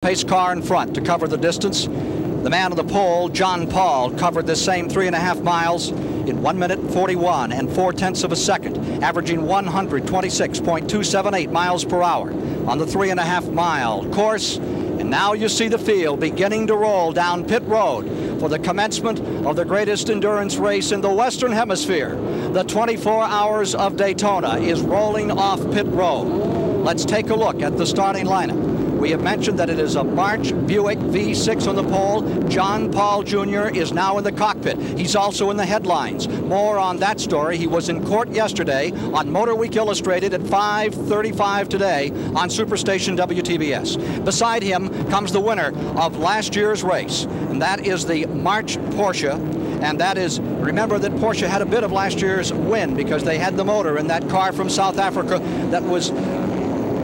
pace car in front to cover the distance. The man on the pole, John Paul, covered this same 3.5 miles in 1 minute 41 and 4/10 of a second, averaging 126.278 miles per hour on the 3.5 mile course. And now you see the field beginning to roll down pit road for the commencement of the greatest endurance race in the Western Hemisphere. The 24 Hours of Daytona is rolling off pit road. Let's take a look at the starting lineup. We have mentioned that it is a March Buick V6 on the pole. John Paul Jr. is now in the cockpit. He's also in the headlines. More on that story. He was in court yesterday on Motor Week Illustrated at 5:35 today on Superstation WTBS. Beside him comes the winner of last year's race, and that is the March Porsche. And that is, remember that Porsche had a bit of last year's win because they had the motor in that car from South Africa that was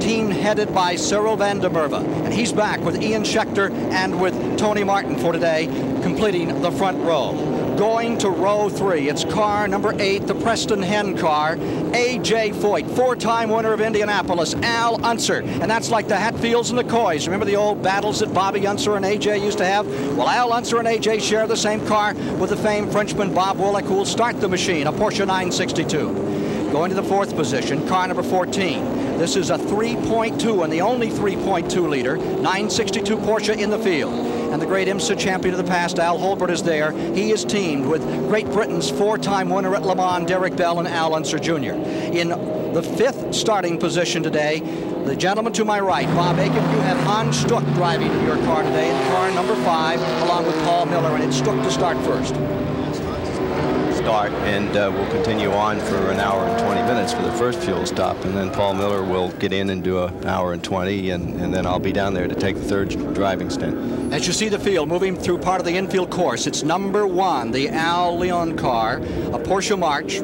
team headed by Cyril van der Merwe. And he's back with Ian Schechter and with Tony Martin for today, completing the front row. Going to row 3, it's car number 8, the Preston Hen car, A.J. Foyt, 4-time winner of Indianapolis, Al Unser, and that's like the Hatfields and the Coys. Remember the old battles that Bobby Unser and A.J. used to have? Well, Al Unser and A.J. share the same car with the famed Frenchman Bob Willick, who will start the machine, a Porsche 962. Going to the 4th position, car number 14. This is a 3.2 and the only 3.2 liter 962 Porsche in the field. And the great IMSA champion of the past, Al Holbert, is there. He is teamed with Great Britain's 4-time winner at Le Mans, Derek Bell, and Al Unser Jr. In the 5th starting position today, the gentleman to my right, Bob Aiken, you have Hans Stuck driving your car today in car number 5, along with Paul Miller, and it's Stuck to start first. And we'll continue on for an hour and 20 minutes for the first fuel stop, and then Paul Miller will get in and do an hour and 20, and then I'll be down there to take the 3rd driving stint. As you see the field moving through part of the infield course, it's number 1, the Al Leon car, a Porsche March.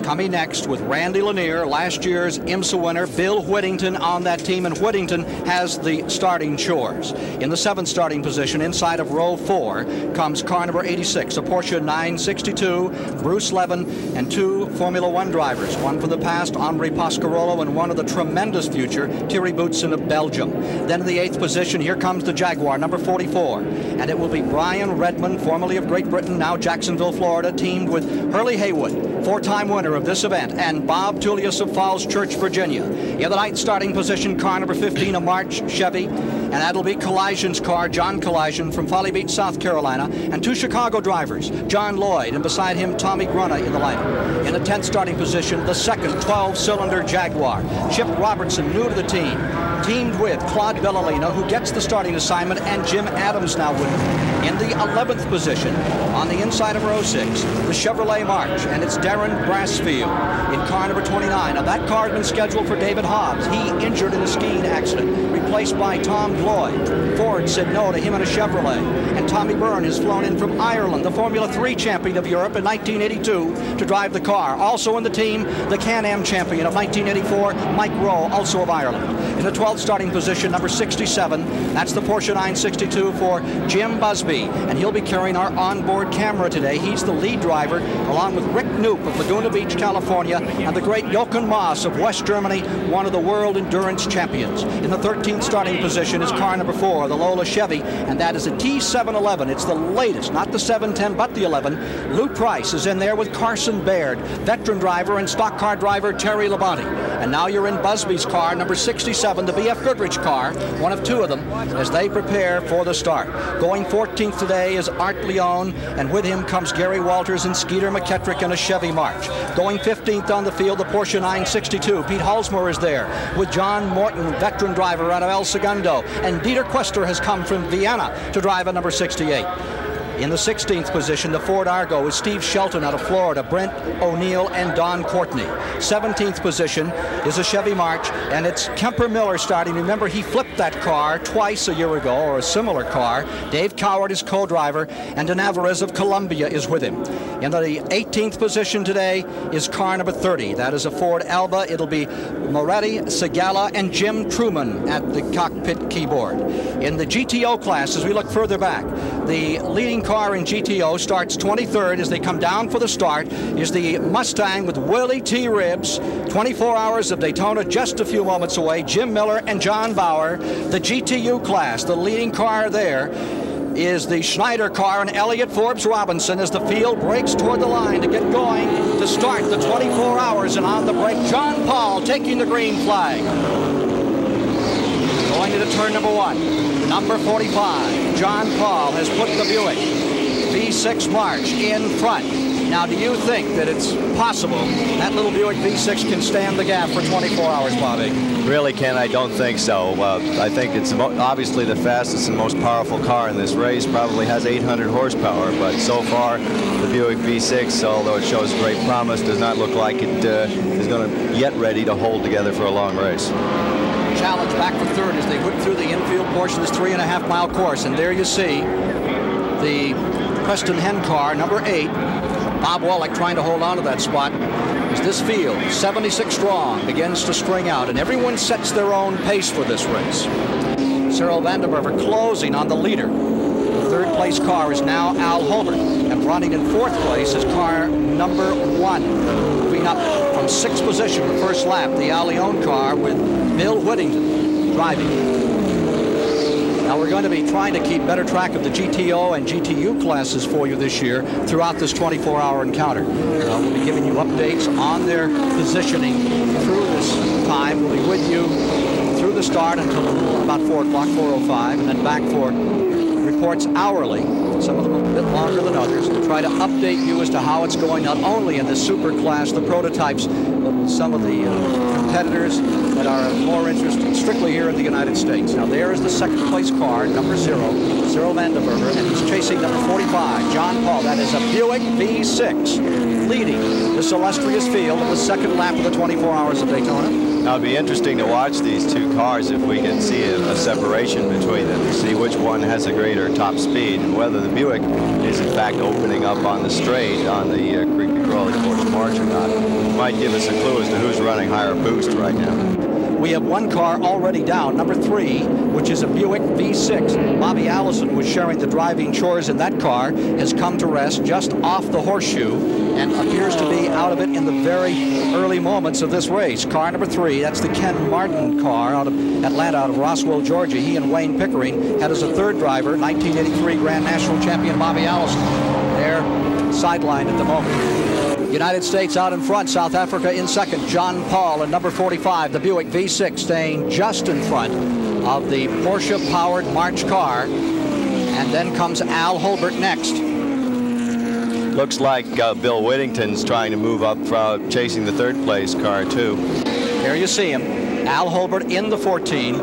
Coming next with Randy Lanier, last year's IMSA winner, Bill Whittington on that team, and Whittington has the starting chores. In the 7th starting position, inside of row 4, comes car number 86, a Porsche 962, Bruce Levin, and 2 Formula 1 drivers, one from the past, Henri Pasquarolo, and one of the tremendous future, Thierry Boutsen of Belgium. Then in the 8th position, here comes the Jaguar, number 44, and it will be Brian Redman, formerly of Great Britain, now Jacksonville, Florida, teamed with Hurley Haywood, 4-time winner of this event, and Bob Tullius of Falls Church, Virginia. In the 9th starting position, car number 15, a March Chevy, and that'll be Collasion's car, John Collison from Folly Beach, South Carolina, and 2 Chicago drivers, John Lloyd, and beside him, Tommy Gruna in the lineup. In the 10th starting position, the 2nd 12-cylinder Jaguar, Chip Robertson, new to the team, teamed with Claude Bellolino, who gets the starting assignment, and Jim Adams now with him. In the 11th position, on the inside of row 6, the Chevrolet March, and it's Darren Brassfield in car number 29. Now that car had been scheduled for David Hobbs. He injured in a skiing accident, replaced by Tom Gloyd. Ford said no to him in a Chevrolet. And Tommy Byrne has flown in from Ireland, the Formula 3 champion of Europe in 1982, to drive the car. Also in the team, the Can-Am champion of 1984, Mike Rowe, also of Ireland. In the 12th starting position, number 67, that's the Porsche 962 for Jim Busby, and he'll be carrying our onboard camera today. He's the lead driver, along with Rick Knoop of Laguna Beach, California, and the great Jochen Maas of West Germany, one of the world endurance champions. In the 13th starting position is car number 4, the Lola Chevy, and that is a T711. It's the latest, not the 710, but the 11. Lou Price is in there with Carson Baird, veteran driver, and stock car driver Terry Labonte. And now you're in Busby's car, number 67, the BF Goodrich car, one of 2 of them, as they prepare for the start. Going 14th today is Art Leon, and with him comes Gary Walters and Skeeter McKettrick in a Chevy March. Going 15th on the field, the Porsche 962. Pete Halsmer is there with John Morton, veteran driver out of El Segundo, and Dieter Quester has come from Vienna to drive a number 68. In the 16th position, the Ford Argo is Steve Shelton out of Florida, Brent O'Neill, and Don Courtney. 17th position is a Chevy March, and it's Kemper Miller starting. Remember, he flipped that car twice a year ago, or a similar car. Dave Coward is co-driver, and De Navarez of Columbia is with him. In the 18th position today is car number 30. That is a Ford Alba. It'll be Moretti, Segala, and Jim Truman at the cockpit keyboard. In the GTO class, as we look further back, the leading car in GTO starts 23rd as they come down for the start is the Mustang with Willie T. Ribs. 24 Hours of Daytona just a few moments away. Jim Miller and John Bauer. The GTU class, the leading car there, is the Schneider car and Elliott Forbes Robinson as the field breaks toward the line to get going to start the 24 Hours. And on the break, John Paul taking the green flag. Going into turn number 1, number 45, John Paul has put the Buick V6 March in front. Now, do you think that it's possible that little Buick V6 can stand the gap for 24 hours, Bobby? Really, Ken, I don't think so. I think it's obviously the fastest and most powerful car in this race. Probably has 800 horsepower, but so far the Buick V6, although it shows great promise, does not look like it is going to yet ready to hold together for a long race. Challenge back for third as they whip through the infield portion of this 3.5-mile course, and there you see the Preston Hen car, number 8. Bob Wallach trying to hold on to that spot as this field, 76 strong, begins to string out, and everyone sets their own pace for this race. Cyril Vandenberger closing on the leader. The third-place car is now Al Holbert, and running in fourth place is car number 1. Moving up from 6th position the first lap, the Al Leon car with Bill Whittington driving. Now we're going to be trying to keep better track of the GTO and GTU classes for you this year throughout this 24-hour encounter. We'll be giving you updates on their positioning through this time. We'll be with you through the start until about 4 o'clock, 4:05, and then back for reports hourly, some of them a bit longer than others, to try to update you as to how it's going, not only in the super class, the prototypes, but some of the competitors that are of more interest strictly here in the United States. Now there is the second place car, number 0, Cyril Vandenberger, and he's chasing number 45, John Paul. That is a Buick V6 leading this illustrious field in the second lap of the 24 Hours of Daytona. Now, it'll be interesting to watch these two cars if we can see a separation between them, to see which one has a greater top speed, and whether the Buick is in fact opening up on the straight on the Creepy Crawly Porsche March or not. Might give us a clue as to who's running higher boost right now. We have one car already down, number 3, which is a Buick V6. Bobby Allison was sharing the driving chores in that car, has come to rest just off the horseshoe and appears to be out of it in the very early moments of this race. Car number 3, that's the Ken Martin car out of Atlanta, out of Roswell, Georgia. He and Wayne Pickering had as a third driver 1983 Grand National Champion Bobby Allison. They're sidelined at the moment. United States out in front, South Africa in second. John Paul and number 45, the Buick V6, staying just in front of the Porsche-powered March car. And then comes Al Holbert next. Looks like Bill Whittington's trying to move up, chasing the third place car, too. There you see him. Al Holbert in the 14.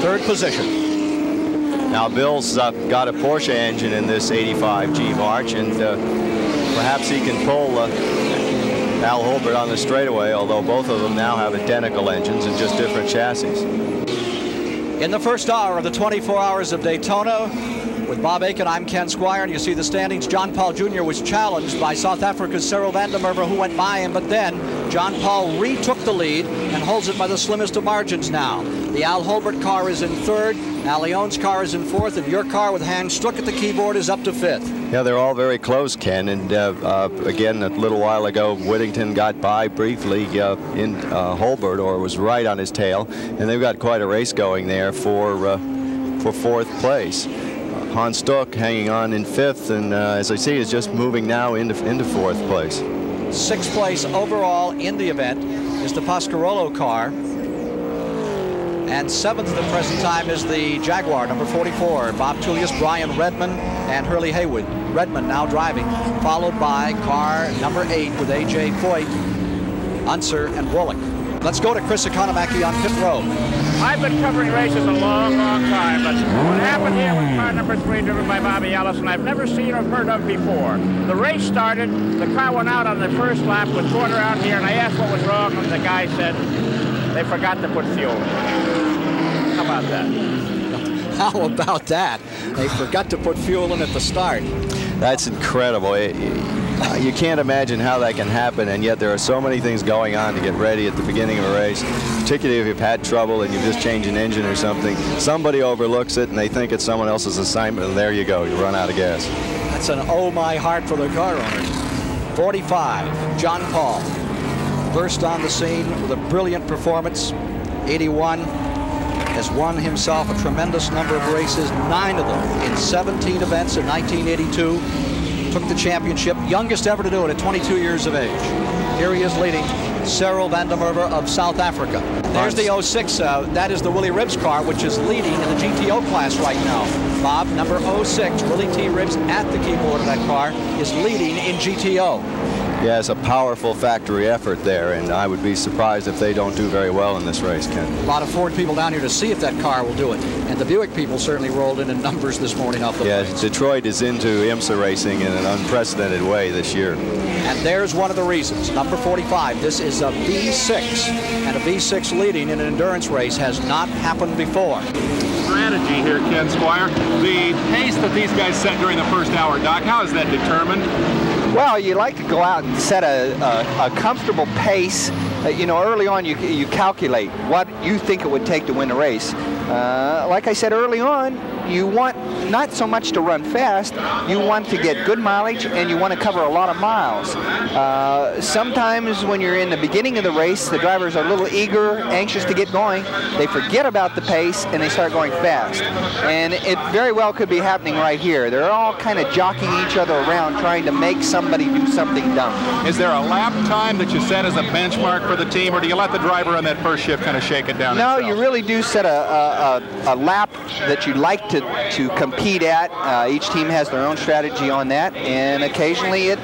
Third position. Now, Bill's got a Porsche engine in this 85 G March, and perhaps he can pull Al Holbert on the straightaway, although both of them now have identical engines and just different chassis. In the first hour of the 24 Hours of Daytona, with Bob Aiken, I'm Ken Squire, and you see the standings. John Paul Jr. was challenged by South Africa's Cyril Vandenberger, who went by him, but then John Paul retook the lead and holds it by the slimmest of margins now. The Al Holbert car is in third, Al Leon's car is in fourth, and your car with Hans Struck at the keyboard is up to fifth. Yeah, they're all very close, Ken, and again, a little while ago, Whittington got by briefly in Holbert, or was right on his tail, and they've got quite a race going there for fourth place. Hans Stuck hanging on in fifth, and as I see, is just moving now into fourth place. Sixth place overall in the event is the Pasquarolo car, and seventh at the present time is the Jaguar, number 44, Bob Tullius, Brian Redman, and Hurley Haywood. Redman now driving, followed by car number 8 with A.J. Foyt, Unser, and Wallach. Let's go to Chris Economaki on pit road. I've been covering races a long, long time, but what happened here with car number 3 driven by Bobby Allison, I've never seen or heard of before. The race started, the car went out on the first lap with quarter out here, and I asked what was wrong, and the guy said they forgot to put fuel in. How about that? How about that? They forgot to put fuel in at the start. That's incredible. You can't imagine how that can happen, and yet there are so many things going on to get ready at the beginning of a race, particularly if you've had trouble and you've just changed an engine or something. Somebody overlooks it and they think it's someone else's assignment, and there you go, you run out of gas. That's an oh my heart for the car owners. 45, John Paul burst on the scene with a brilliant performance. 81, has won himself a tremendous number of races, 9 of them in 17 events in 1982. Took the championship, youngest ever to do it at 22 years of age. Here he is leading Cyril van der Merwe of South Africa. There's the 06, that is the Willie Ribbs car, which is leading in the GTO class right now. Bob, number 06, Willie T. Ribbs at the keyboard of that car, is leading in GTO. Yeah, it's a powerful factory effort there, and I would be surprised if they don't do very well in this race, Ken. A lot of Ford people down here to see if that car will do it. And the Buick people certainly rolled in numbers this morning off the plains. Detroit is into IMSA racing in an unprecedented way this year. And there's one of the reasons. Number 45, this is a V6. And a V6 leading in an endurance race has not happened before. Strategy here, Ken Squire. The pace that these guys set during the first hour, Doc, how is that determined? Well, you like to go out and set a comfortable pace. You know, early on you calculate what you think it would take to win a race. Like I said early on, you want not so much to run fast, you want to get good mileage and you want to cover a lot of miles. Sometimes when you're in the beginning of the race, the drivers are a little eager, anxious to get going. They forget about the pace and they start going fast. And it very well could be happening right here. They're all kind of jockeying each other around, trying to make somebody do something dumb. Is there a lap time that you set as a benchmark for the team, or do you let the driver on that first shift kind of shake it down? No, himself? you really do set a lap that you like to compete at. Each team has their own strategy on that, and occasionally it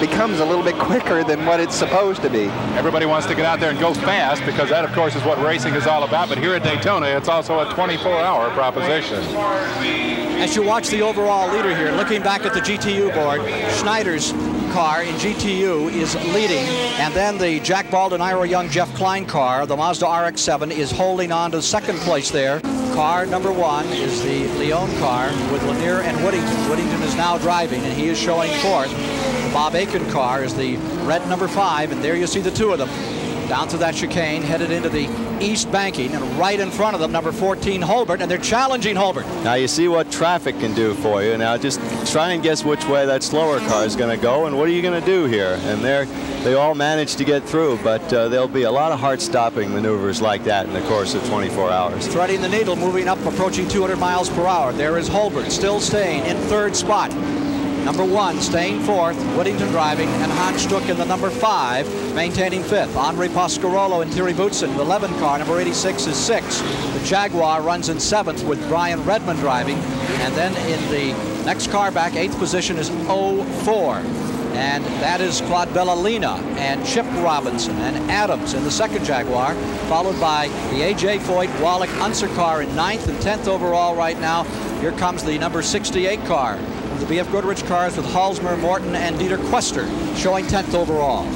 becomes a little bit quicker than what it's supposed to be. Everybody wants to get out there and go fast because that, of course, is what racing is all about. But here at Daytona, it's also a 24-hour proposition. As you watch the overall leader here, looking back at the GTU board, Schneider's car in GTU is leading, and then the Jack Baldwin, Ira Young, Jeff Klein car, the Mazda RX-7, is holding on to second place there. Car number 1 is the Leon car with Lanier and Whittington. Whittington is now driving, and he is showing fourth. The Bob Aiken car is the red number 5, and there you see the two of them down through that chicane, headed into the east banking, and right in front of them, number 14, Holbert, and they're challenging Holbert. Now you see what traffic can do for you. Now just try and guess which way that slower car is going to go, and what are you going to do here? And they all managed to get through, but there'll be a lot of heart-stopping maneuvers like that in the course of 24 hours. Threading the needle, moving up, approaching 200 miles per hour. There is Holbert, still staying in third spot. Number 1 staying fourth, Whittington driving, and Hans Stuck in the number 5, maintaining fifth. Henri Pasquarolo and Thierry Boutsen, the 11 car, number 86 is sixth. The Jaguar runs in seventh with Brian Redman driving, and then in the next car back, eighth position is 04. And that is Claude Bellalina and Chip Robinson and Adams in the second Jaguar, followed by the A.J. Foyt, Wallach, Unser car in 9th and 10th overall right now. Here comes the number 68 car. The B.F. Goodrich cars with Halsmer, Morton, and Dieter Quester showing 10th overall.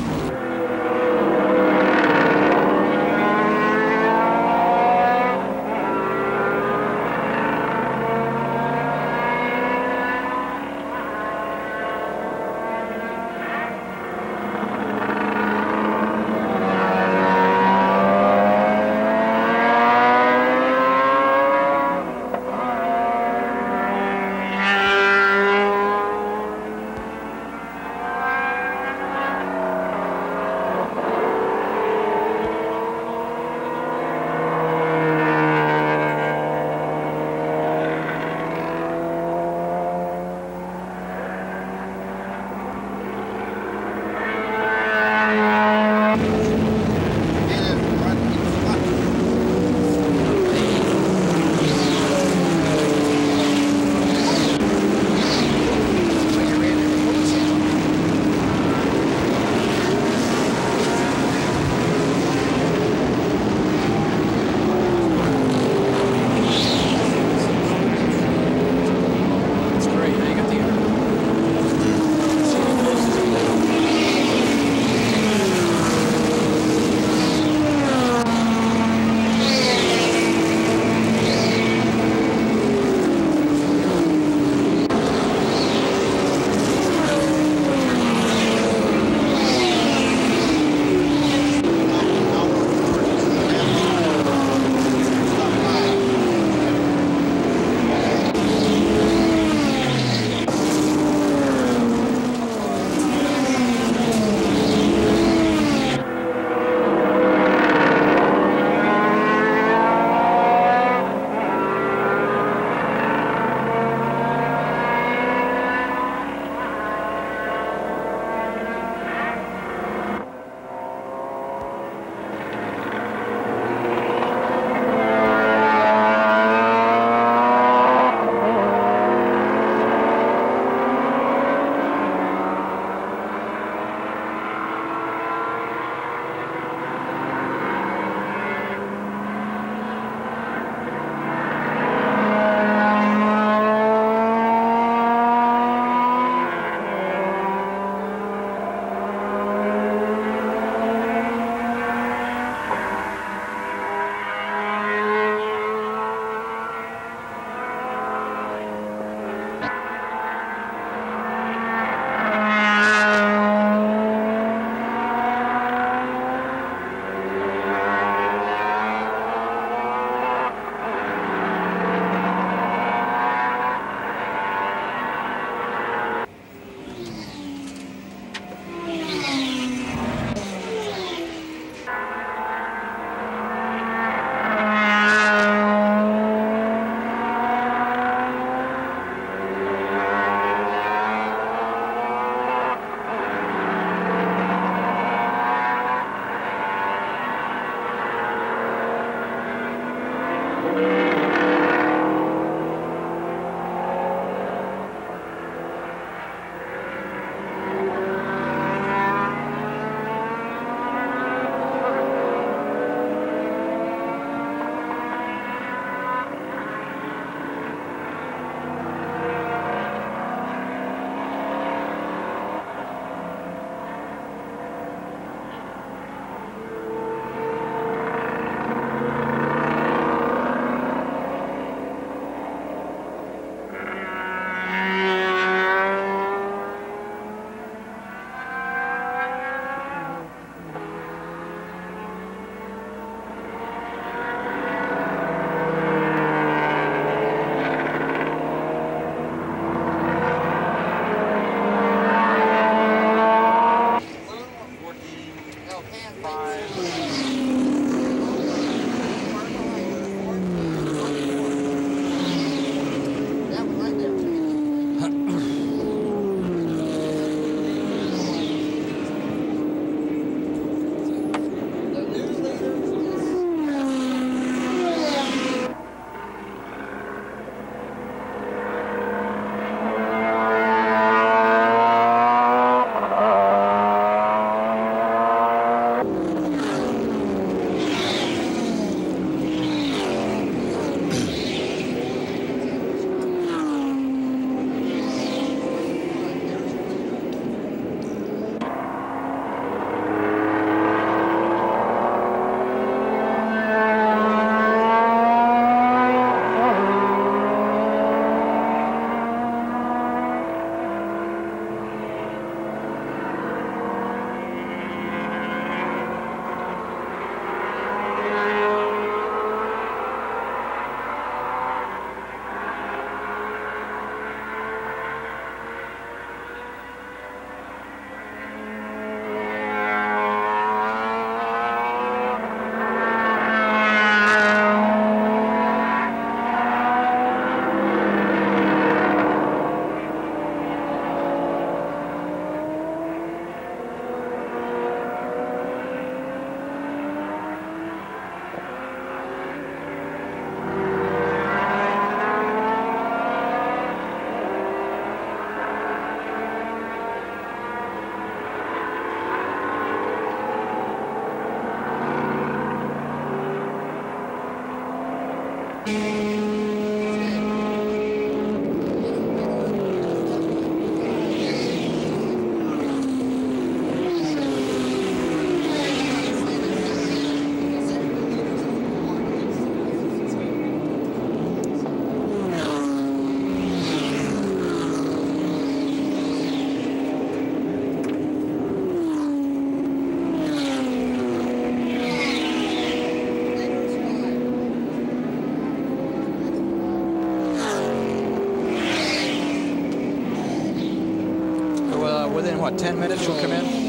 Within, what, 10 minutes you'll come in?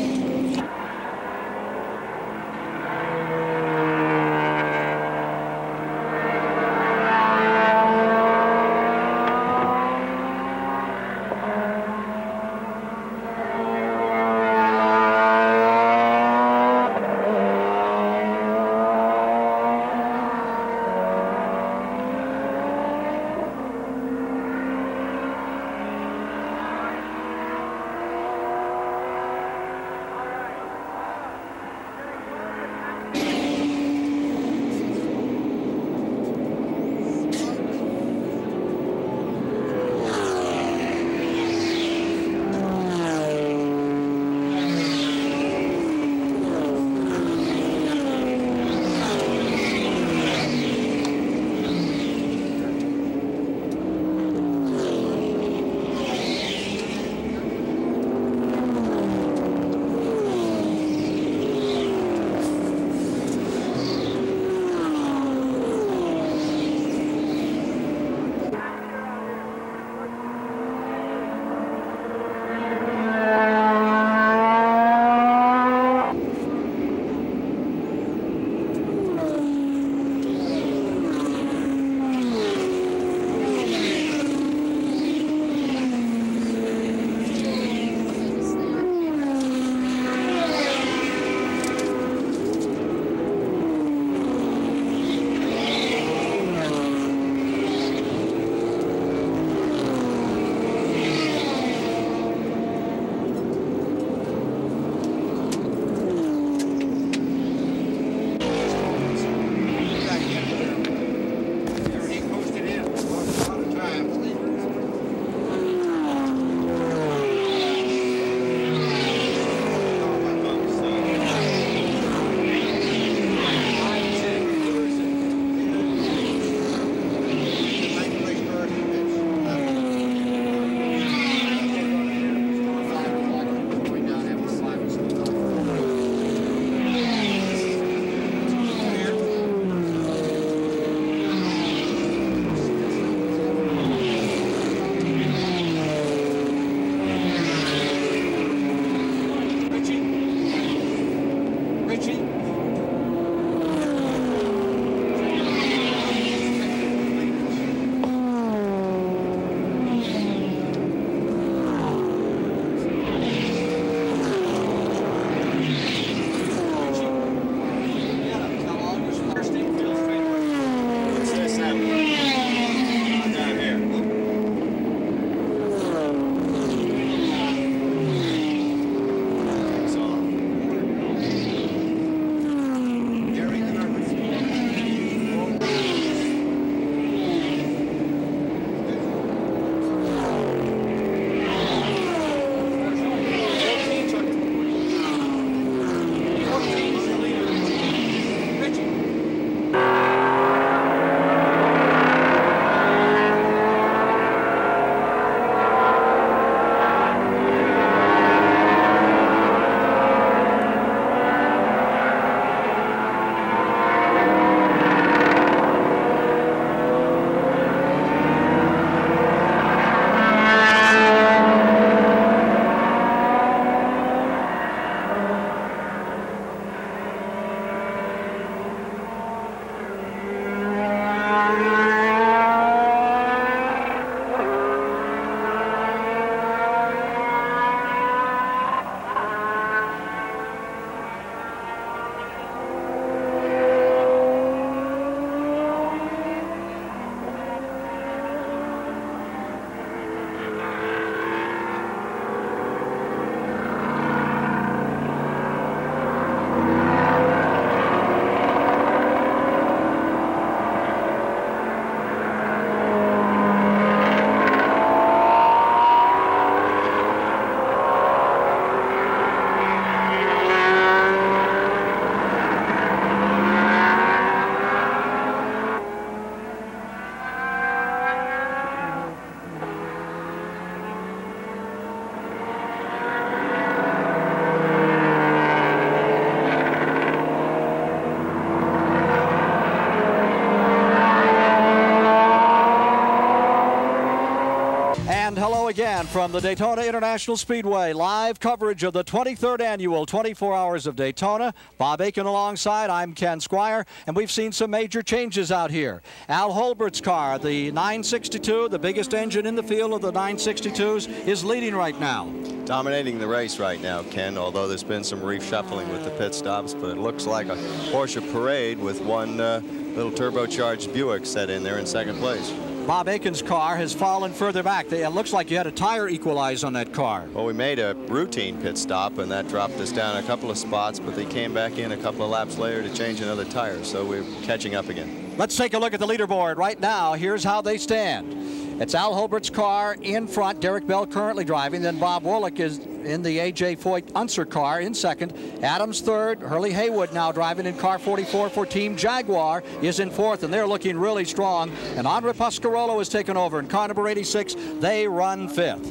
again from the Daytona International Speedway. Live coverage of the 23rd annual 24 Hours of Daytona. Bob Aiken alongside. I'm Ken Squire, and we've seen some major changes out here. Al Holbert's car, the 962, the biggest engine in the field of the 962s, is leading right now. Dominating the race right now, Ken, although there's been some reshuffling with the pit stops, but it looks like a Porsche parade with one little turbocharged Buick set in there in second place. Bob Aiken's car has fallen further back. It looks like you had a tire equalize on that car. Well, we made a routine pit stop, and that dropped us down a couple of spots, but they came back in a couple of laps later to change another tire, so we're catching up again. Let's take a look at the leaderboard right now. Here's how they stand. It's Al Holbert's car in front. Derek Bell currently driving. Then Bob Woolick is in the A.J. Foyt Unser car in second. Adams third. Hurley Haywood now driving in car 44 for Team Jaguar is in fourth, and they're looking really strong. And Andre Pasquarolo has taken over in car number 86. They run fifth.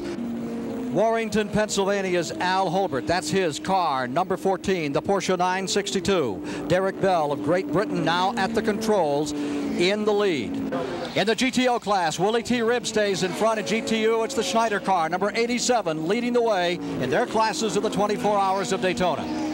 Warrington, Pennsylvania's Al Holbert. That's his car, number 14, the Porsche 962. Derek Bell of Great Britain now at the controls in the lead. In the GTO class, Willie T. Ribb stays in front. At GTU, it's the Schneider car, number 87, leading the way in their classes of the 24 Hours of Daytona.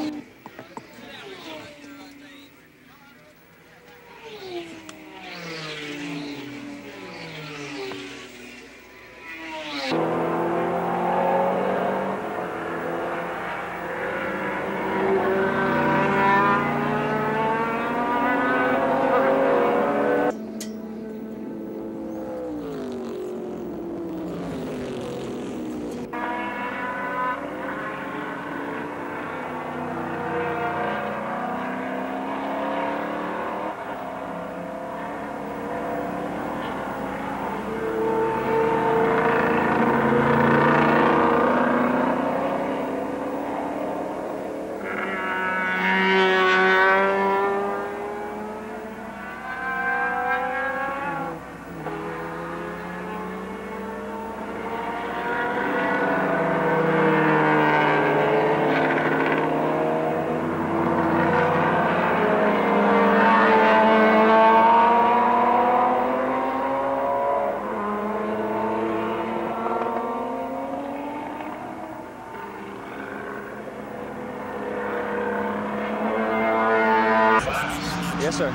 Yes, sir.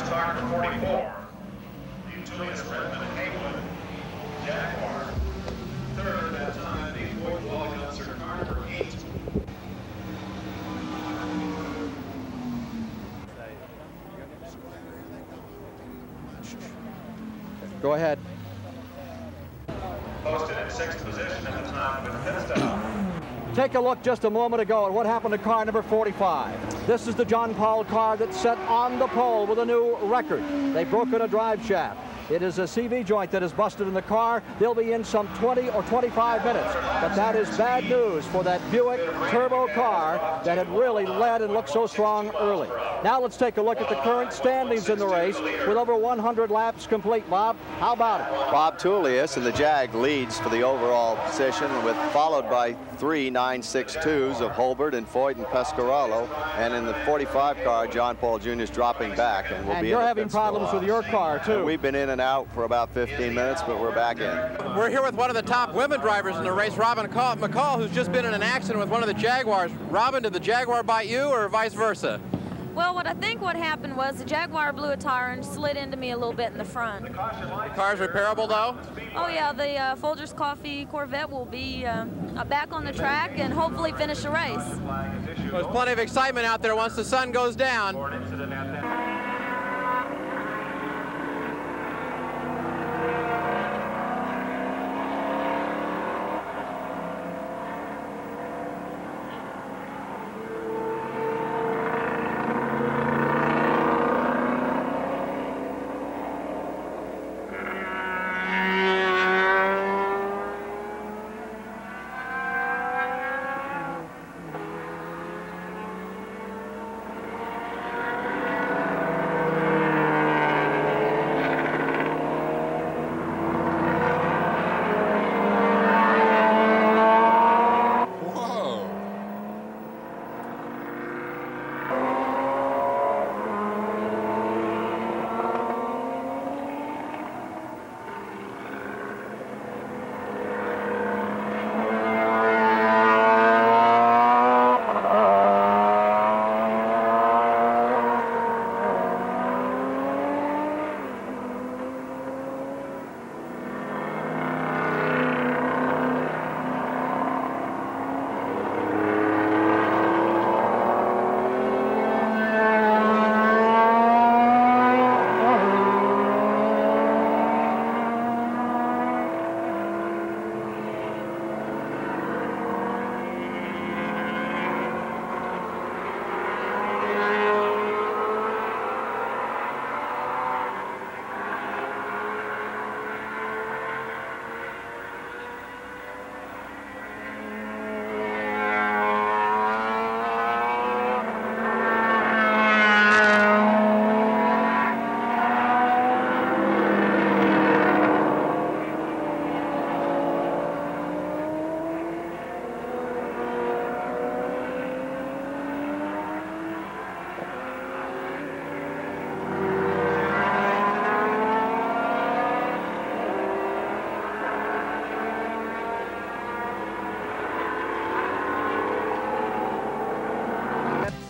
Car 44. Utilities Redman and Haywood. Jaguar. Third at time, the Ford Walligunser car number 8. Go ahead. Posted in 6th position at the time with pit stop. Take a look just a moment ago at what happened to car number 45. This is the John Paul car that's set on the pole with a new record. They've broken a drive shaft. It is a CV joint that is busted in the car. They'll be in some 20 or 25 minutes. But that is bad news for that Buick turbo car that had really led and looked so strong early. Now let's take a look at the current standings in the race with over 100 laps complete. Bob, how about it? Bob Tullius and the Jag leads for the overall position, followed by 3 962s of Holbert and Foyt and Pescarolo. And in the 45 car, John Paul Jr. is dropping back. And you're having problems with your car, too. And we've been in and out for about 15 minutes, but we're back in. We're here with one of the top women drivers in the race, Robin McCall, who's just been in an accident with one of the Jaguars. Robin, did the Jaguar bite you or vice versa? Well, I think what happened was the Jaguar blew a tire and slid into me a little bit in the front. The car's repairable, though? Oh, yeah. The Folgers Coffee Corvette will be back on the track and hopefully finish the race. There's plenty of excitement out there once the sun goes down.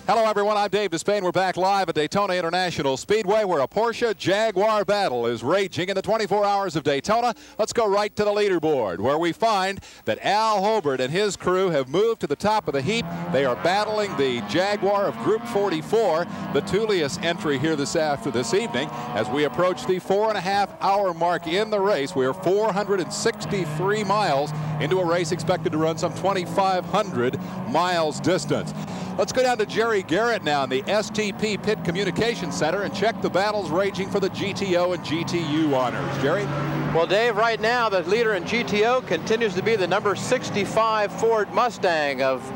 Hello, everyone. I'm Dave Despain. We're back live at Daytona International Speedway, where a Porsche Jaguar battle is raging in the 24 Hours of Daytona. Let's go right to the leaderboard, where we find that Al Holbert and his crew have moved to the top of the heap. They are battling the Jaguar of Group 44, the Tullius entry here this evening. As we approach the 4.5-hour mark in the race, we are 463 miles into a race expected to run some 2,500 miles distance. Let's go down to Jerry Garrett now in the STP Pit Communication Center and check the battles raging for the GTO and GTU honors. Jerry? Well, Dave, right now the leader in GTO continues to be the number 65 Ford Mustang of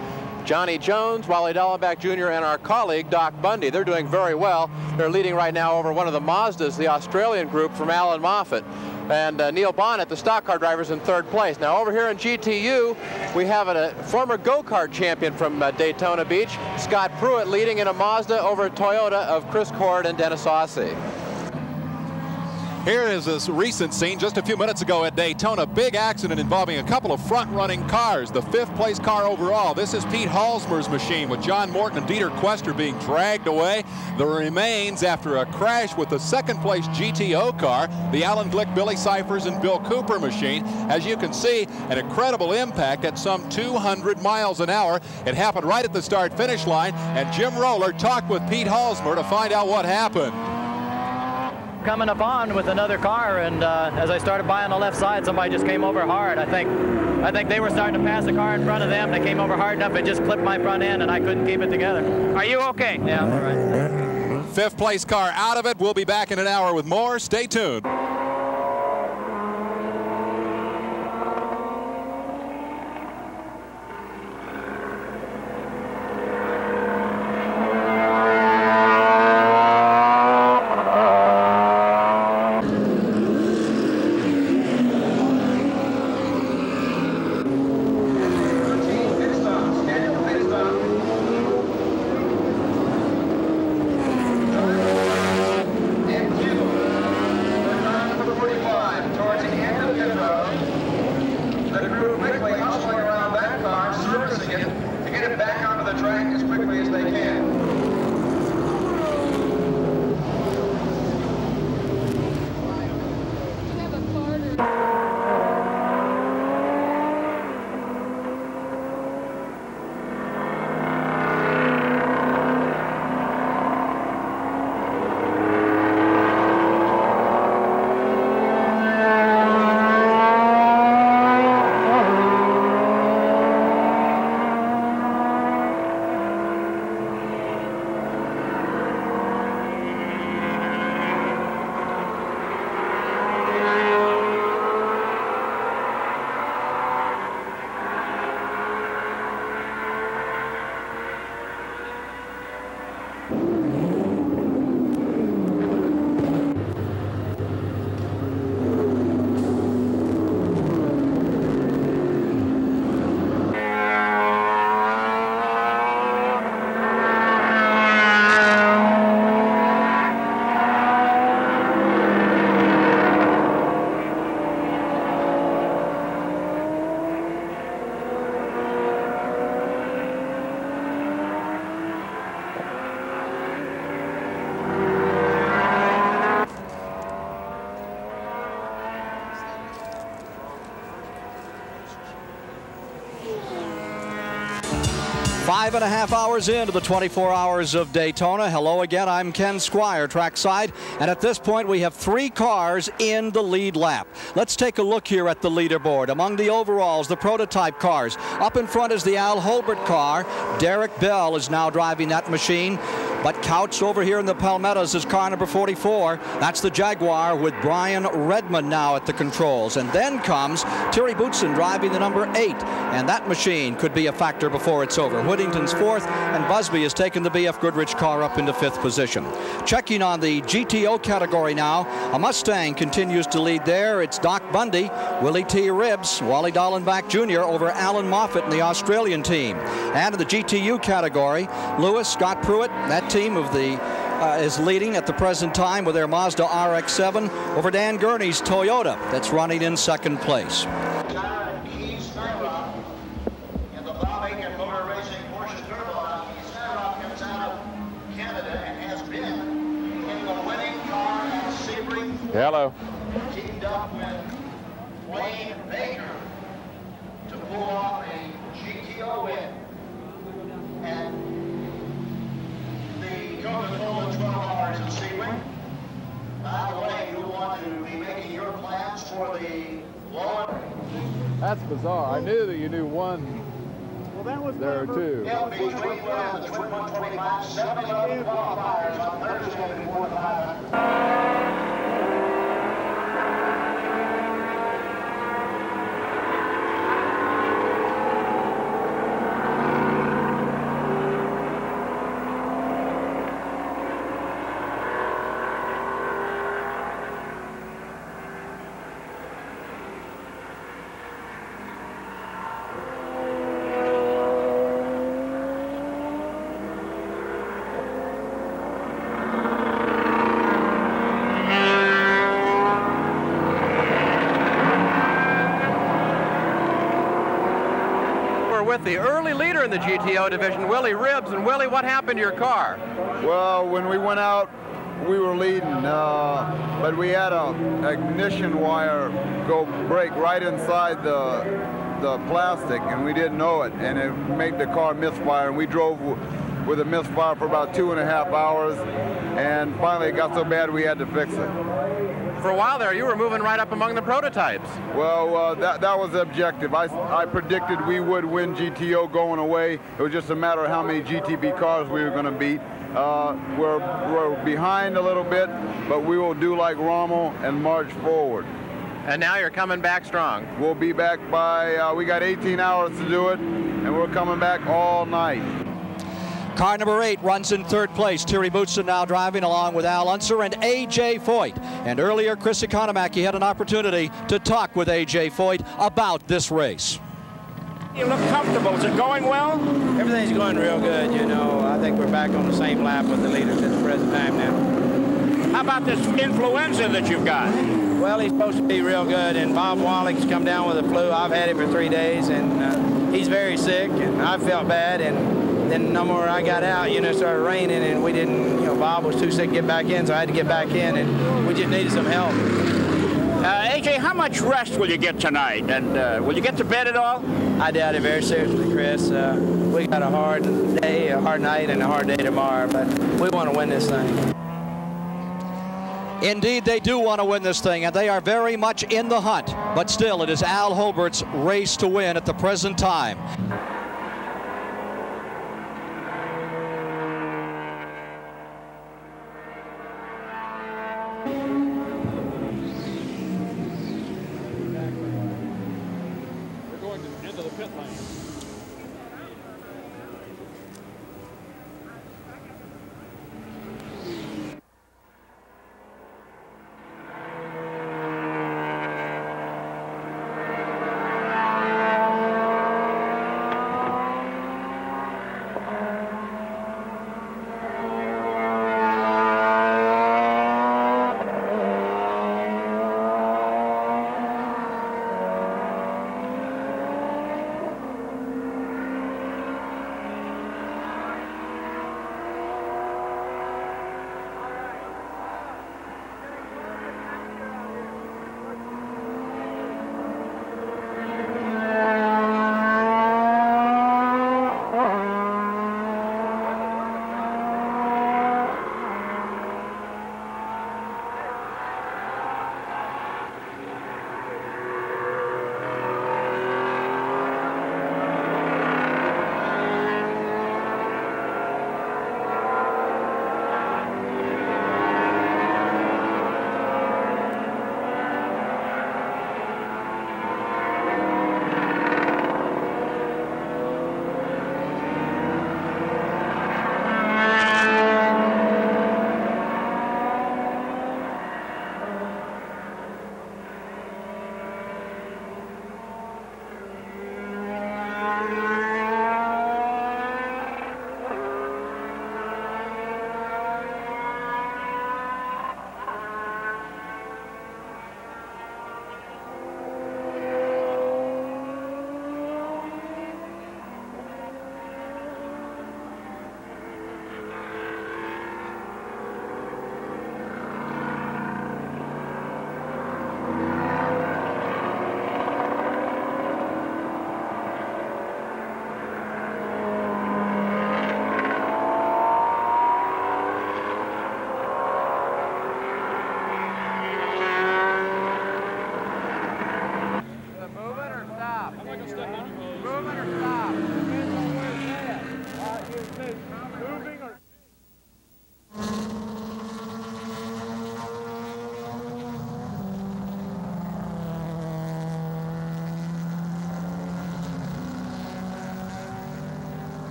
Johnny Jones, Wally Dallenbach Jr., and our colleague Doc Bundy. They're doing very well. They're leading right now over one of the Mazdas, the Australian group from Alan Moffat. And Neil Bonnet, the stock car drivers, in third place. Now over here in GTU, we have a former go-kart champion from Daytona Beach, Scott Pruitt, leading in a Mazda over a Toyota of Chris Cord and Dennis Ossie. Here is this recent scene just a few minutes ago at Daytona. Big accident involving a couple of front-running cars. The 5th place car overall. This is Pete Halsmer's machine, with John Morton and Dieter Quester being dragged away. The remains after a crash with the 2nd place GTO car, the Alan Glick, Billy Cyphers, and Bill Cooper machine. As you can see, an incredible impact at some 200 miles an hour. It happened right at the start-finish line, and Jim Roller talked with Pete Halsmer to find out what happened. Coming up on with another car, and as I started by on the left side, somebody just came over hard. I think they were starting to pass a car in front of them. They came over hard enough, it just clipped my front end, and I couldn't keep it together. Are you okay? Yeah, all right. 5th place car out of it. We'll be back in an hour with more. Stay tuned. Five and a half hours into the 24 Hours of Daytona. Hello again, I'm Ken Squire, trackside, and at this point we have 3 cars in the lead lap. Let's take a look here at the leaderboard. Among the overalls, the prototype cars. Up in front is the Al Holbert car. Derek Bell is now driving that machine. But couched over here in the Palmettos is car number 44. That's the Jaguar with Brian Redman now at the controls. And then comes Terry Bootson driving the number 8. And that machine could be a factor before it's over. Whittington's 4th, and Busby has taken the BF Goodrich car up into 5th position. Checking on the GTO category now, a Mustang continues to lead there. It's Doc Bundy, Willie T. Ribbs, Wally Dallenbach Jr. over Alan Moffat in the Australian team. And in the GTU category, Lewis, Scott Pruitt, that team of the is leading at the present time with their Mazda RX-7 over Dan Gurney's Toyota that's running in 2nd place. In the bombing and motor racing Porsche Turbo, comes out Hello. Teamed up with Wayne Baker to pull off a GTO win. And the Coca-Cola 12 Hours of Sebring. By the way, you'll want to be making your plans for the lower. That's bizarre. I knew that you knew one. Well, that was there are two. It'll be 21, the 2125, 7-11 qualifiers on Thursday before the 500. With the early leader in the GTO division, Willie Ribbs. And Willie, what happened to your car? Well, when we went out, we were leading, but we had a ignition wire break right inside the plastic, and we didn't know it, and it made the car misfire, and we drove with a misfire for about 2.5 hours, and finally it got so bad we had to fix it. For a while there, you were moving right up among the prototypes. Well, that was the objective. I predicted we would win GTO going away. It was just a matter of how many GTP cars we were going to beat. We're behind a little bit, but we will do like Rommel and march forward. And now you're coming back strong. We'll be back by, we got 18 hours to do it, and we're coming back all night. Car number 8 runs in 3rd place. Thierry Boutsen now driving along with Al Unser and A.J. Foyt. And earlier, Chris Economaki had an opportunity to talk with A.J. Foyt about this race. You look comfortable. Is it going well? Everything's going real good, you know. I think we're back on the same lap with the leaders at the present time now. How about this influenza that you've got? Well, he's supposed to be real good, and Bob Wallach's come down with the flu. I've had it for 3 days, and he's very sick, and I felt bad, and then no more I got out, you know, it started raining, and we didn't, you know, Bob was too sick to get back in, so I had to get back in, and we just needed some help. AJ, how much rest will you get tonight, and will you get to bed at all? I doubt it very seriously, Chris. We got a hard day, a hard night, and a hard day tomorrow, but we want to win this thing. Indeed, they do want to win this thing, and they are very much in the hunt. But still, it is Al Holbert's race to win at the present time.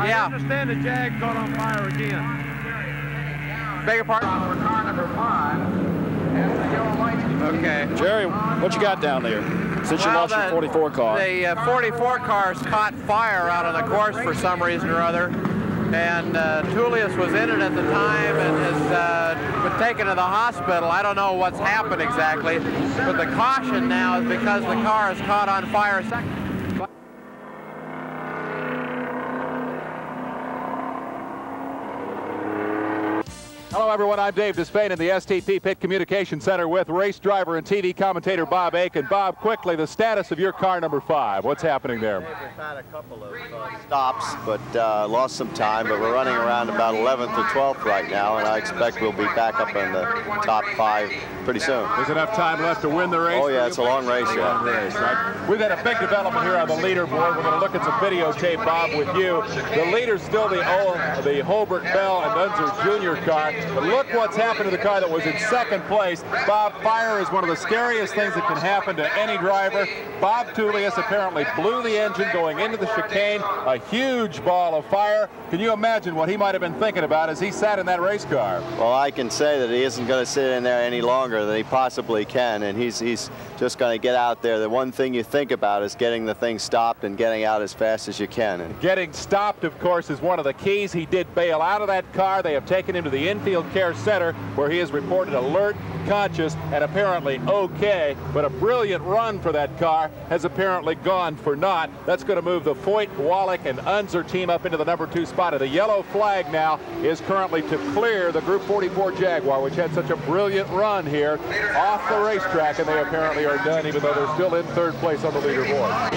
I understand the Jag caught on fire again. Beg your pardon? For car number 5, as the yellow lights. Okay. Jerry, what you got down there since you lost your 44 car? The 44 cars caught fire out on the course for some reason or other. And Tullius was in it at the time and has been taken to the hospital. I don't know what's happened exactly, but the caution now is because the car is caught on fire. Hello, everyone. I'm Dave Despain in the STP Pit Communication Center with race driver and TV commentator Bob Aiken. Bob, quickly, the status of your car number 5. What's happening there? We've had a couple of stops, but lost some time. But we're running around about 11th or 12th right now, and I expect we'll be back up in the top 5 pretty soon. There's enough time left to win the race? Oh, yeah, it's a long race, yeah. Long race, right? We've had a big development here on the leaderboard. We're going to look at some videotape, Bob, with you. The leader's still the Holbert, Bell, and Unser Jr. car. But look what's happened to the car that was in second place. Bob, fire is one of the scariest things that can happen to any driver. Bob Tullius apparently blew the engine going into the chicane, a huge ball of fire. Can you imagine what he might have been thinking about as he sat in that race car? Well, I can say that he isn't going to sit in there any longer than he possibly can, and he's just going to get out there. The one thing you think about is getting the thing stopped and getting out as fast as you can. And getting stopped, of course, is one of the keys. He did bail out of that car. They have taken him to the infield care center where he is reported alert, conscious, and apparently okay. But a brilliant run for that car has apparently gone for naught. That's going to move the Foyt, Wallach, and Unser team up into the number 2 spot. And the yellow flag now is currently to clear the Group 44 Jaguar, which had such a brilliant run here off the racetrack, and they apparently are done, even though they're still in 3rd place on the leaderboard.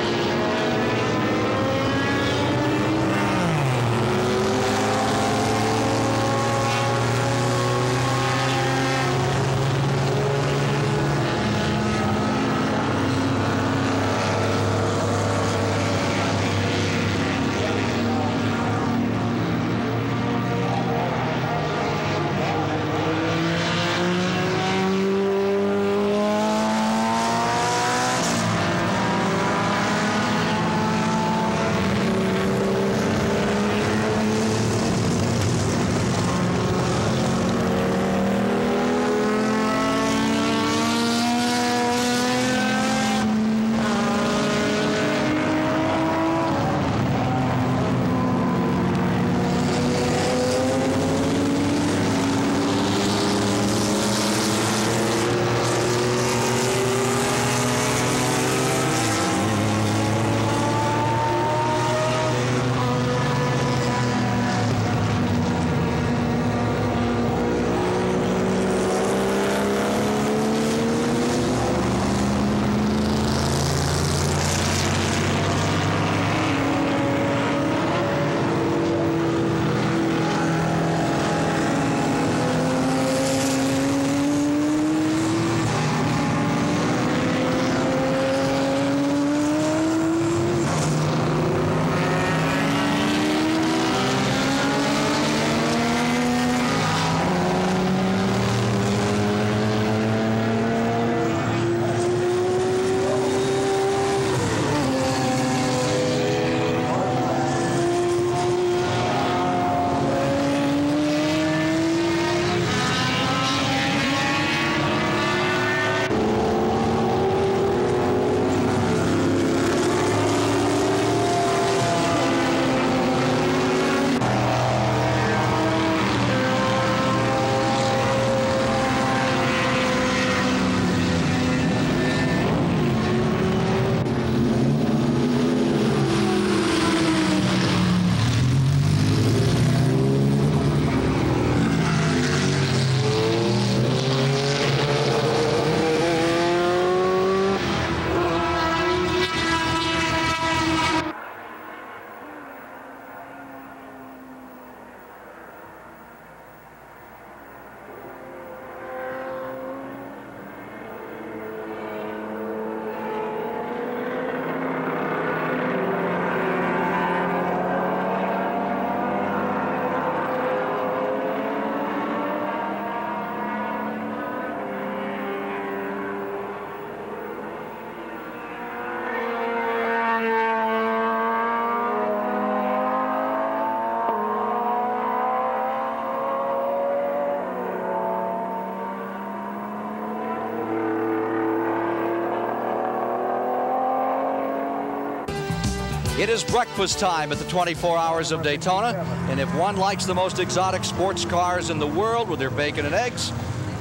It is breakfast time at the 24 Hours of Daytona, and if one likes the most exotic sports cars in the world with their bacon and eggs,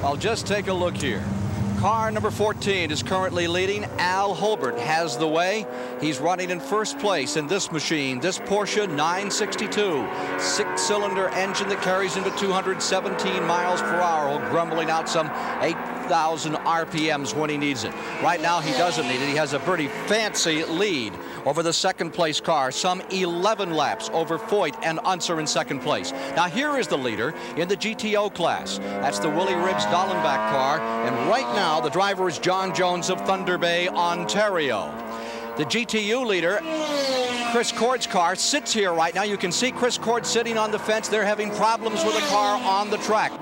well, just take a look here. Car number 14 is currently leading. Al Holbert has the way. He's running in first place in this machine, this Porsche 962, six-cylinder engine that carries him to 217 miles per hour, grumbling out some 8,000 RPMs when he needs it. Right now, he doesn't need it. He has a pretty fancy lead over the second place car, some 11 laps over Foyt and Unser in second place. Now, here is the leader in the GTO class. That's the Willie Ribbs Dallenbach car, and right now, the driver is John Jones of Thunder Bay, Ontario. The GTU leader, Chris Cord's car, sits here right now. You can see Chris Cord sitting on the fence. They're having problems with the car on the track.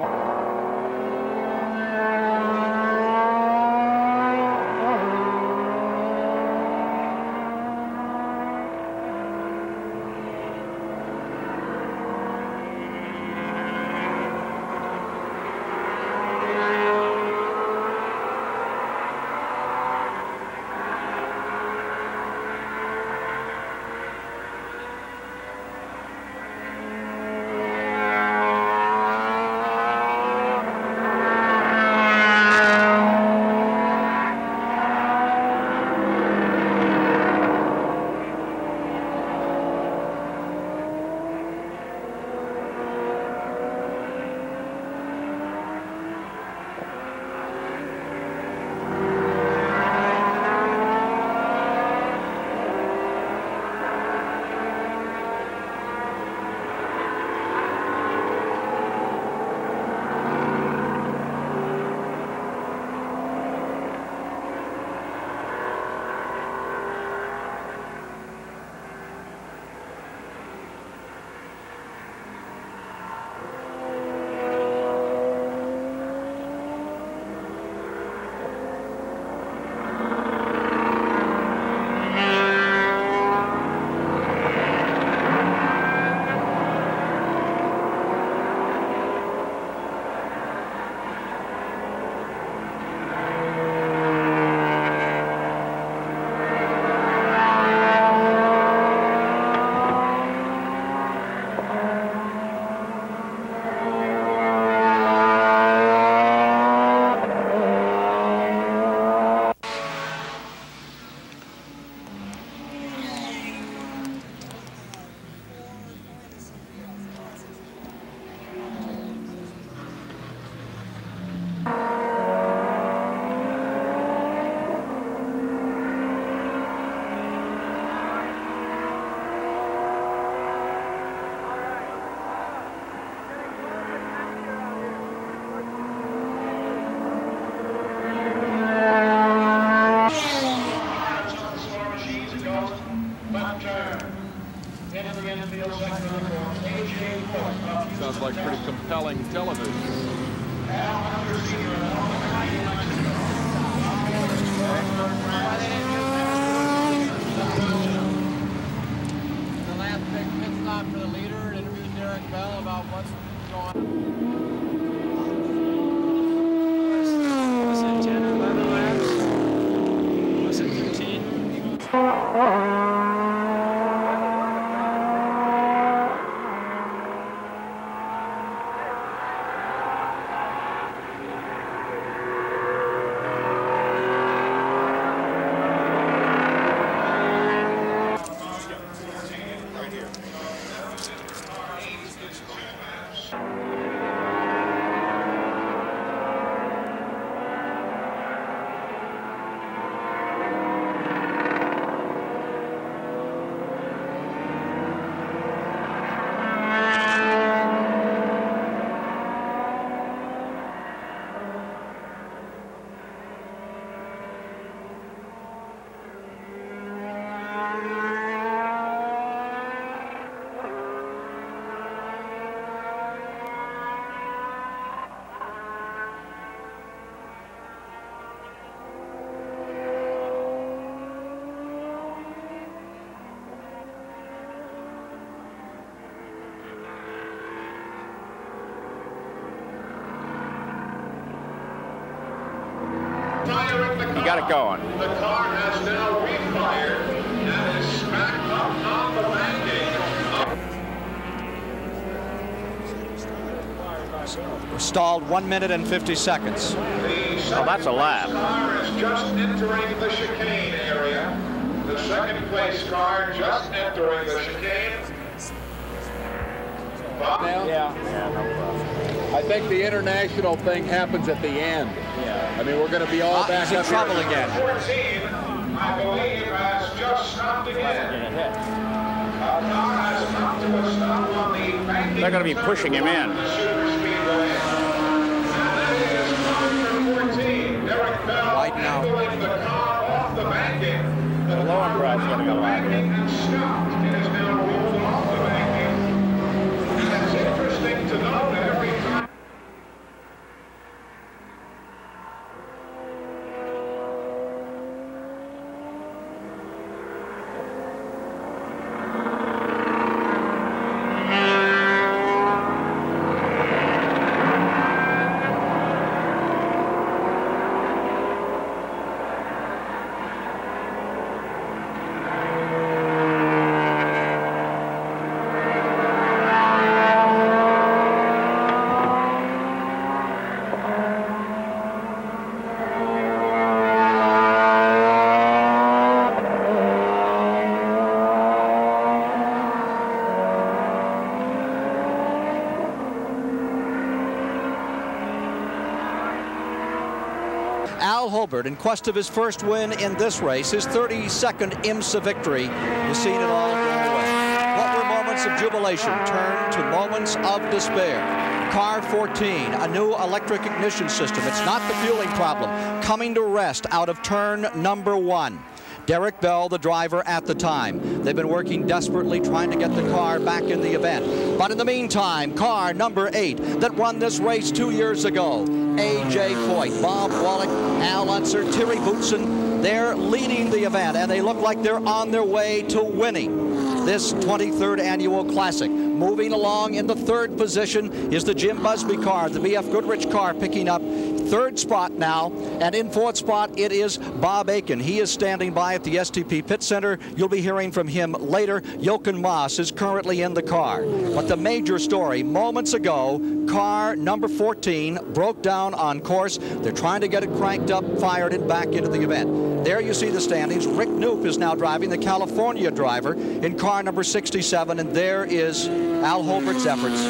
Sounds like pretty compelling television. The last big pit stop for the leader, interviewed Derek Bell about what's going on. Was it 10 or 11 laps? Was it 13? You got it going. The car has now refired and is smack up stalled 1 minute and 50 seconds. Oh, that's a lap. The car is just entering the chicane area. The second place car just entering the chicane. Yeah. I think the international thing happens at the end. Yeah. I mean, we're going to be all back he's in up trouble here. again. 14, I believe, has just stopped again. Car has come to a stop on the banking. They're going to be pushing him in. The super speedway. And that is car number 14, Derek Bell, Right now. angling the car off the banking. The Lowenbrad's going to go out here. And stopped. It is now rolled off the banking. And it's interesting to note that every time. Al Holbert, in quest of his first win in this race, his 32nd IMSA victory, has seen it all go away. What were moments of jubilation turned to moments of despair. Car 14, a new electric ignition system. It's not the fueling problem. Coming to rest out of turn number 1. Derek Bell, the driver at the time. They've been working desperately trying to get the car back in the event. But in the meantime, car number 8 that won this race 2 years ago. A.J. Foyt, Bob Wallach, Al Unser, Terry Boutsen, they're leading the event, and they look like they're on their way to winning this 23rd annual classic. Moving along in the 3rd position is the Jim Busby car, the B.F. Goodrich car, picking up 3rd spot now, and in 4th spot it is Bob Aiken. He is standing by at the STP Pit Center. You'll be hearing from him later. Jochen Maas is currently in the car. But the major story, moments ago, car number 14 broke down on course. They're trying to get it cranked up, fired, and back into the event. There you see the standings. Rick Knoop is now driving, the California driver, in car number 67, and there is Al Holbert's efforts.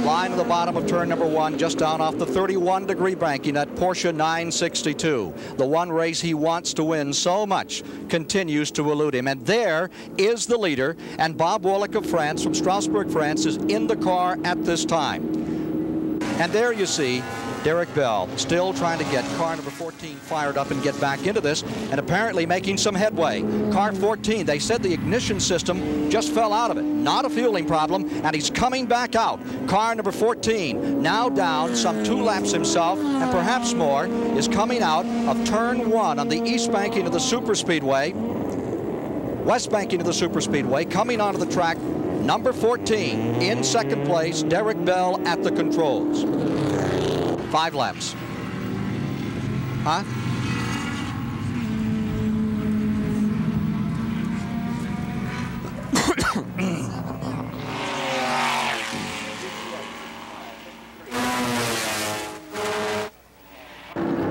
Line to the bottom of turn number 1, just down off the 31-degree banking at Porsche 962. The one race he wants to win so much continues to elude him. And there is the leader, and Bob Wallach of France, from Strasbourg, France, is in the car at this time. And there you see Derek Bell still trying to get car number 14 fired up and get back into this, and apparently making some headway. Car 14, they said the ignition system just fell out of it. Not a fueling problem, and he's coming back out. Car number 14, now down some 2 laps himself, and perhaps more, is coming out of turn 1 on the east banking of the superspeedway, west banking of the superspeedway, coming onto the track. Number 14 in 2nd place, Derek Bell at the controls. 5 laps. Huh?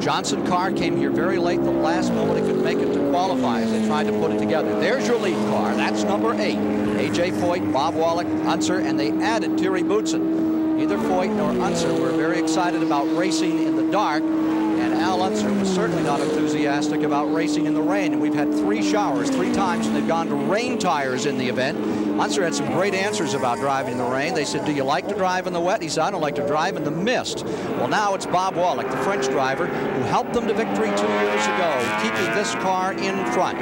Johnson car came here very late, the last moment it could make it to qualify as they tried to put it together. There's your lead car. That's number 8. A.J. Foyt, Bob Wallach, Unser, and they added Terry Boutsen. Neither Foyt nor Unser were very excited about racing in the dark, and Al Unser was certainly not enthusiastic about racing in the rain. And we've had 3 showers 3 times, and they've gone to rain tires in the event. Unser had some great answers about driving in the rain. They said, do you like to drive in the wet? He said, I don't like to drive in the mist. Well, now it's Bob Wallach, the French driver, who helped them to victory 2 years ago, keeping this car in front.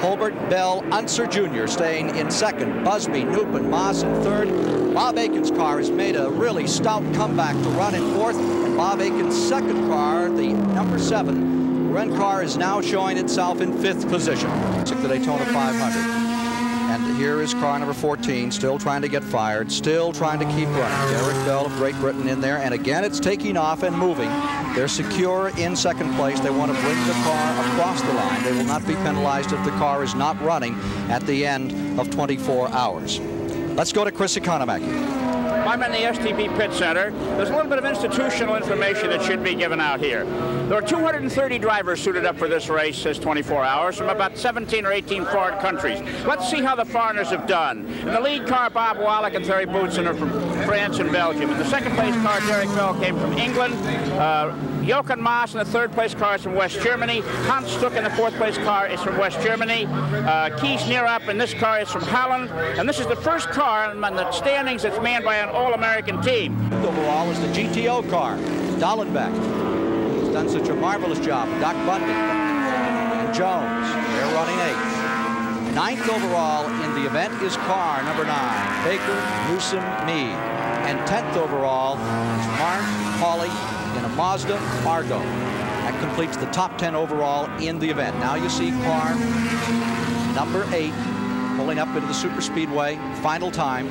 Holbert, Bell, Unser Jr. staying in 2nd. Busby, Knoop, and Maas in 3rd. Bob Aiken's car has made a really stout comeback to run in 4th. And Bob Aiken's 2nd car, the number 7, Ren car, is now showing itself in 5th position. The Daytona 500. And here is car number 14, still trying to get fired, still trying to keep running. Derek Bell of Great Britain in there, and again it's taking off and moving. They're secure in 2nd place. They want to bring the car across the line. They will not be penalized if the car is not running at the end of 24 hours. Let's go to Chris Economaki. I'm in the STP Pit Center. There's a little bit of institutional information that should be given out here. There are 230 drivers suited up for this race, says 24 Hours, from about 17 or 18 foreign countries. Let's see how the foreigners have done. In the lead car, Bob Wallach and Thierry Boutsen are from France and Belgium. In the second place car, Derek Bell came from England. Jochen Maas in the third place car is from West Germany. Hans Stuck in the fourth place car is from West Germany. Kees Nierup in this car is from Holland. And this is the first car on the standings that's manned by an all-American team. Overall is the GTO car. Dallenbeck, who's done such a marvelous job. Doc Bundy and Jones, they're running 8th. 9th overall in the event is car number 9, Baker, Newsom, Meade. And 10th overall is Mark Hawley in a Mazda Argo. That completes the top 10 overall in the event. Now you see car number 8 pulling up into the super speedway, final time.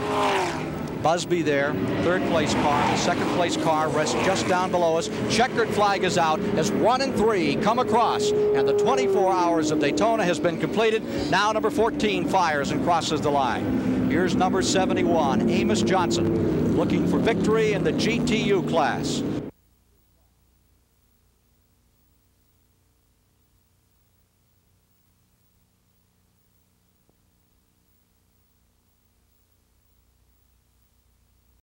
Busby there, third place car. The second place car rests just down below us. Checkered flag is out as 1 and 3 come across, and the 24 Hours of Daytona has been completed. Now number 14 fires and crosses the line. Here's number 71, Amos Johnson, looking for victory in the GTU class.